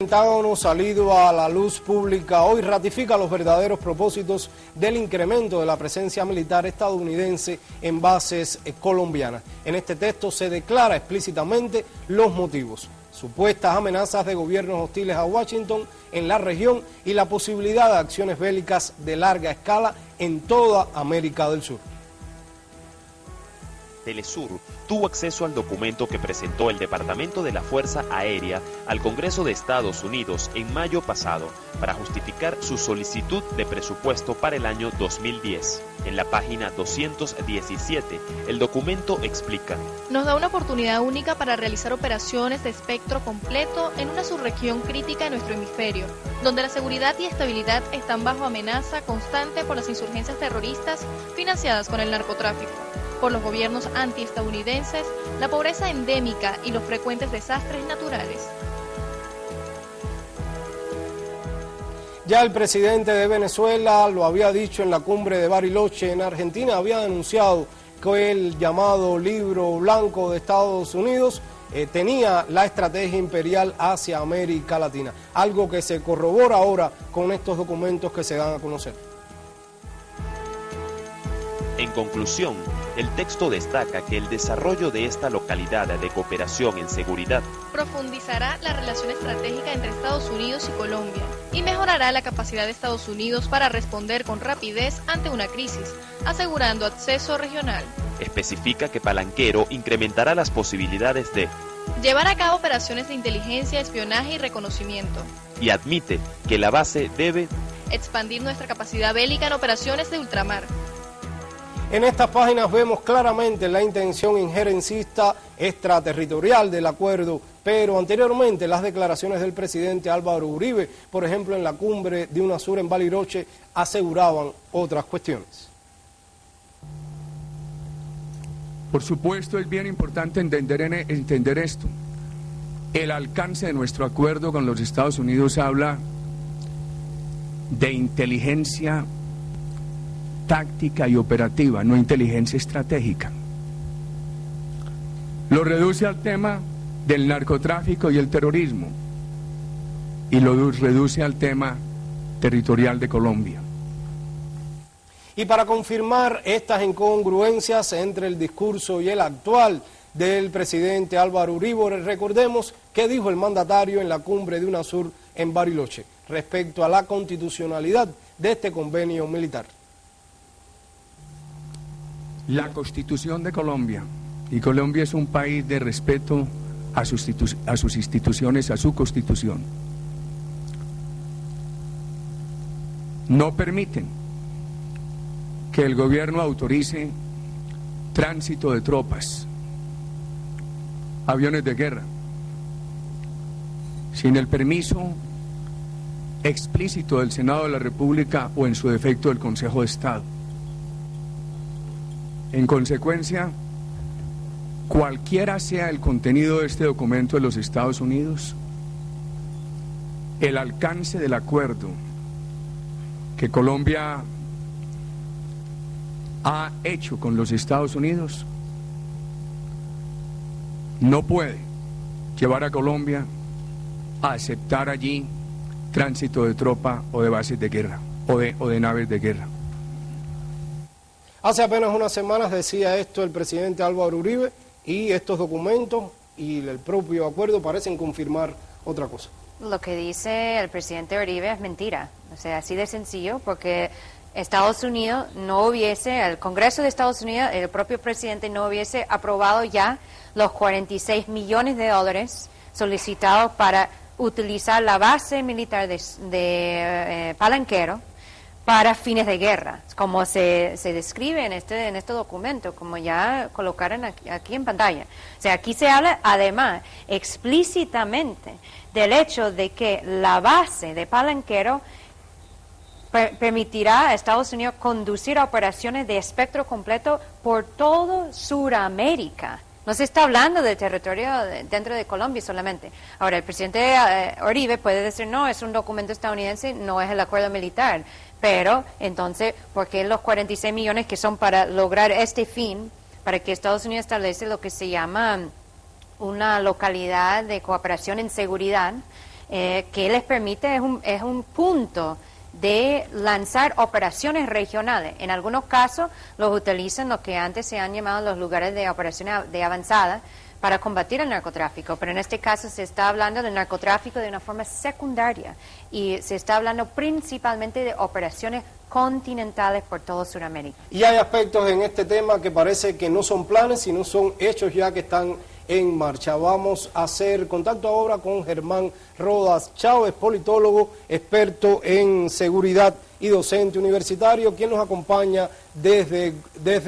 El Pentágono, salido a la luz pública hoy, ratifica los verdaderos propósitos del incremento de la presencia militar estadounidense en bases colombianas. En este texto se declara explícitamente los motivos: supuestas amenazas de gobiernos hostiles a Washington en la región y la posibilidad de acciones bélicas de larga escala en toda América del Sur. Telesur tuvo acceso al documento que presentó el Departamento de la Fuerza Aérea al Congreso de Estados Unidos en mayo pasado para justificar su solicitud de presupuesto para el año 2010. En la página 217, el documento explica: nos da una oportunidad única para realizar operaciones de espectro completo en una subregión crítica de nuestro hemisferio, donde la seguridad y estabilidad están bajo amenaza constante por las insurgencias terroristas financiadas con el narcotráfico, por los gobiernos antiestadounidenses, la pobreza endémica y los frecuentes desastres naturales. Ya el presidente de Venezuela lo había dicho en la cumbre de Bariloche en Argentina, había denunciado que el llamado libro blanco de Estados Unidos tenía la estrategia imperial hacia América Latina, algo que se corrobora ahora con estos documentos que se dan a conocer. En conclusión, el texto destaca que el desarrollo de esta localidad de cooperación en seguridad profundizará la relación estratégica entre Estados Unidos y Colombia y mejorará la capacidad de Estados Unidos para responder con rapidez ante una crisis, asegurando acceso regional. Especifica que Palanquero incrementará las posibilidades de llevar a cabo operaciones de inteligencia, espionaje y reconocimiento. Y admite que la base debe expandir nuestra capacidad bélica en operaciones de ultramar. En estas páginas vemos claramente la intención injerencista extraterritorial del acuerdo, pero anteriormente las declaraciones del presidente Álvaro Uribe, por ejemplo en la cumbre de UNASUR en Bariloche, aseguraban otras cuestiones. Por supuesto, es bien importante entender esto. El alcance de nuestro acuerdo con los Estados Unidos habla de inteligencia táctica y operativa, no inteligencia estratégica. Lo reduce al tema del narcotráfico y el terrorismo y lo reduce al tema territorial de Colombia. Y para confirmar estas incongruencias entre el discurso y el actual del presidente Álvaro Uribe, recordemos qué dijo el mandatario en la cumbre de UNASUR en Bariloche respecto a la constitucionalidad de este convenio militar. La Constitución de Colombia, y Colombia es un país de respeto a sus instituciones, a su Constitución, no permiten que el gobierno autorice tránsito de tropas, aviones de guerra, sin el permiso explícito del Senado de la República o en su defecto del Consejo de Estado. En consecuencia, cualquiera sea el contenido de este documento de los Estados Unidos, el alcance del acuerdo que Colombia ha hecho con los Estados Unidos no puede llevar a Colombia a aceptar allí tránsito de tropa o de bases de guerra o de naves de guerra. Hace apenas unas semanas decía esto el presidente Álvaro Uribe, y estos documentos y el propio acuerdo parecen confirmar otra cosa. Lo que dice el presidente Uribe es mentira, o sea, así de sencillo, porque Estados Unidos no hubiese, el Congreso de Estados Unidos, el propio presidente no hubiese aprobado ya los 46 millones de dólares solicitados para utilizar la base militar de Palanquero para fines de guerra, como se describe en este documento, como ya colocaron aquí en pantalla. O sea, aquí se habla además explícitamente del hecho de que la base de Palanquero permitirá a Estados Unidos conducir operaciones de espectro completo por todo Sudamérica. No se está hablando del territorio dentro de Colombia solamente. Ahora, el presidente Uribe puede decir, no, es un documento estadounidense, no es el acuerdo militar. Pero, entonces, ¿por qué los 46 millones que son para lograr este fin, para que Estados Unidos establece lo que se llama una localidad de cooperación en seguridad, que les permite, es un punto de lanzar operaciones regionales. En algunos casos los utilizan lo que antes se han llamado los lugares de operaciones de avanzada para combatir el narcotráfico, pero en este caso se está hablando del narcotráfico de una forma secundaria y se está hablando principalmente de operaciones continentales por toda Sudamérica. Y hay aspectos en este tema que parece que no son planes, sino son hechos ya que están en marcha. Vamos a hacer contacto ahora con Germán Rodas Chávez, politólogo, experto en seguridad y docente universitario, quien nos acompaña desde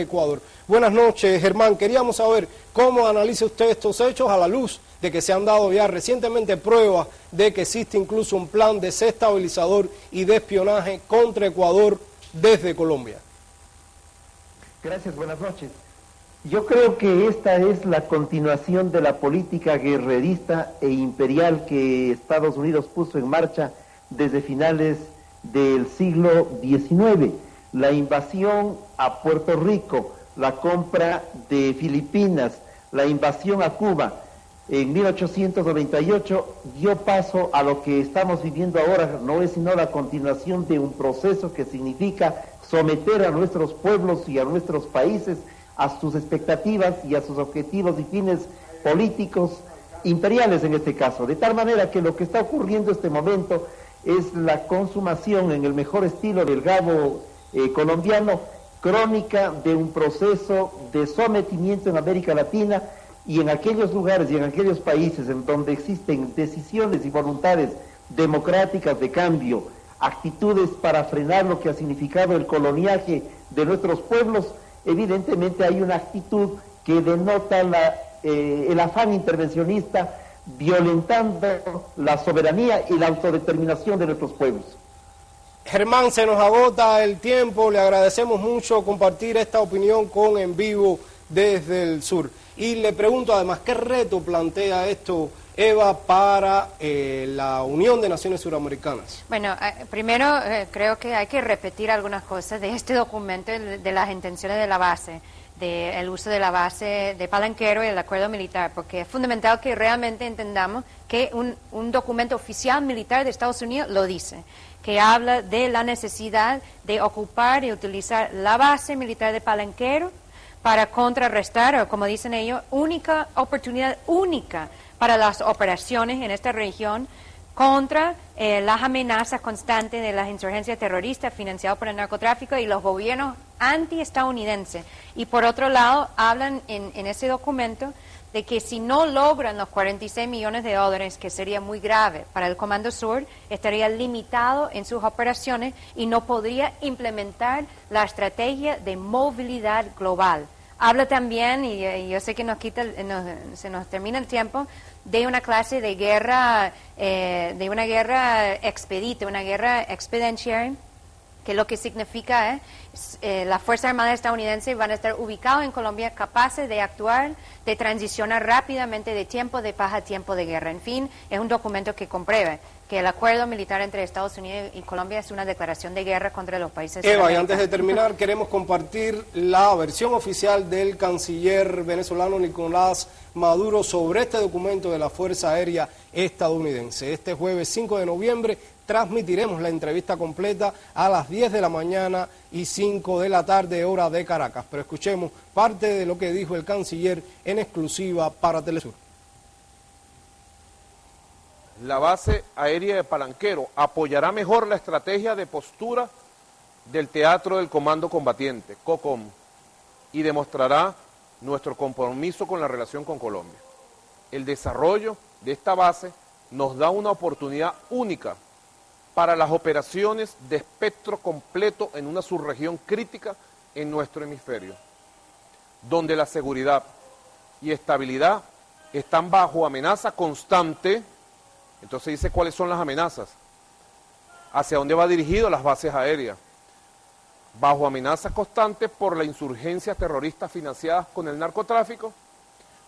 Ecuador. Buenas noches, Germán. Queríamos saber cómo analiza usted estos hechos a la luz de que se han dado ya recientemente pruebas de que existe incluso un plan desestabilizador y de espionaje contra Ecuador desde Colombia. Gracias, buenas noches. Yo creo que esta es la continuación de la política guerrerista e imperial que Estados Unidos puso en marcha desde finales del siglo XIX. La invasión a Puerto Rico, la compra de Filipinas, la invasión a Cuba en 1898 dio paso a lo que estamos viviendo ahora. No es sino la continuación de un proceso que significa someter a nuestros pueblos y a nuestros países a sus expectativas y a sus objetivos y fines políticos imperiales en este caso, de tal manera que lo que está ocurriendo en este momento es la consumación en el mejor estilo del Gabo colombiano, crónica de un proceso de sometimiento en América Latina y en aquellos lugares y en aquellos países en donde existen decisiones y voluntades democráticas de cambio, actitudes para frenar lo que ha significado el coloniaje de nuestros pueblos. Evidentemente hay una actitud que denota el afán intervencionista, violentando la soberanía y la autodeterminación de nuestros pueblos. Germán, se nos agota el tiempo, le agradecemos mucho compartir esta opinión con En Vivo desde el sur. Y le pregunto además, ¿qué reto plantea esto, Eva, para la Unión de Naciones Suramericanas? Bueno, primero creo que hay que repetir algunas cosas de este documento, de las intenciones de la base, del uso de la base de Palenquero y el acuerdo militar, porque es fundamental que realmente entendamos que un documento oficial militar de Estados Unidos lo dice, que habla de la necesidad de ocupar y utilizar la base militar de Palenquero para contrarrestar, o como dicen ellos, única oportunidad única para las operaciones en esta región contra las amenazas constantes de las insurgencias terroristas financiadas por el narcotráfico y los gobiernos antiestadounidenses. Y por otro lado, hablan en ese documento de que si no logran los 46 millones de dólares, que sería muy grave para el Comando Sur, estaría limitado en sus operaciones y no podría implementar la estrategia de movilidad global. Habla también, y yo sé que se nos termina el tiempo, de una clase de guerra, de una guerra expedita, una guerra expeditionary, que lo que significa las Fuerzas Armadas estadounidenses van a estar ubicados en Colombia, capaces de actuar, de transicionar rápidamente de tiempo de paz a tiempo de guerra. En fin, es un documento que comprueba que el acuerdo militar entre Estados Unidos y Colombia es una declaración de guerra contra los países. Eva, y antes de terminar, queremos compartir la versión oficial del canciller venezolano Nicolás Maduro sobre este documento de la Fuerza Aérea estadounidense. Este jueves 5 de noviembre transmitiremos la entrevista completa a las 10 de la mañana y 5 de la tarde, hora de Caracas. Pero escuchemos parte de lo que dijo el canciller en exclusiva para Telesur. La base aérea de Palenquero apoyará mejor la estrategia de postura del Teatro del Comando Combatiente, COCOM, y demostrará nuestro compromiso con la relación con Colombia. El desarrollo de esta base nos da una oportunidad única para las operaciones de espectro completo en una subregión crítica en nuestro hemisferio, donde la seguridad y estabilidad están bajo amenaza constante. Entonces dice cuáles son las amenazas, hacia dónde va dirigido las bases aéreas, bajo amenazas constantes por la insurgencia terrorista financiadas con el narcotráfico,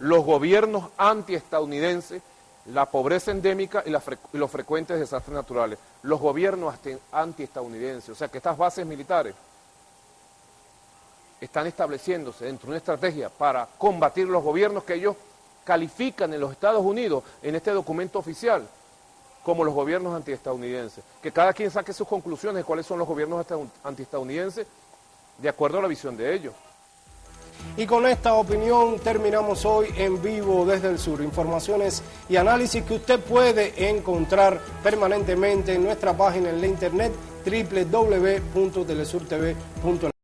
los gobiernos antiestadounidenses, la pobreza endémica y los frecuentes desastres naturales. Los gobiernos antiestadounidenses, o sea que estas bases militares están estableciéndose dentro de una estrategia para combatir los gobiernos que ellos califican en los Estados Unidos en este documento oficial como los gobiernos antiestadounidenses. Que cada quien saque sus conclusiones de cuáles son los gobiernos antiestadounidenses de acuerdo a la visión de ellos. Y con esta opinión terminamos hoy en vivo desde el sur. Informaciones y análisis que usted puede encontrar permanentemente en nuestra página en la internet www.telesurtv.net.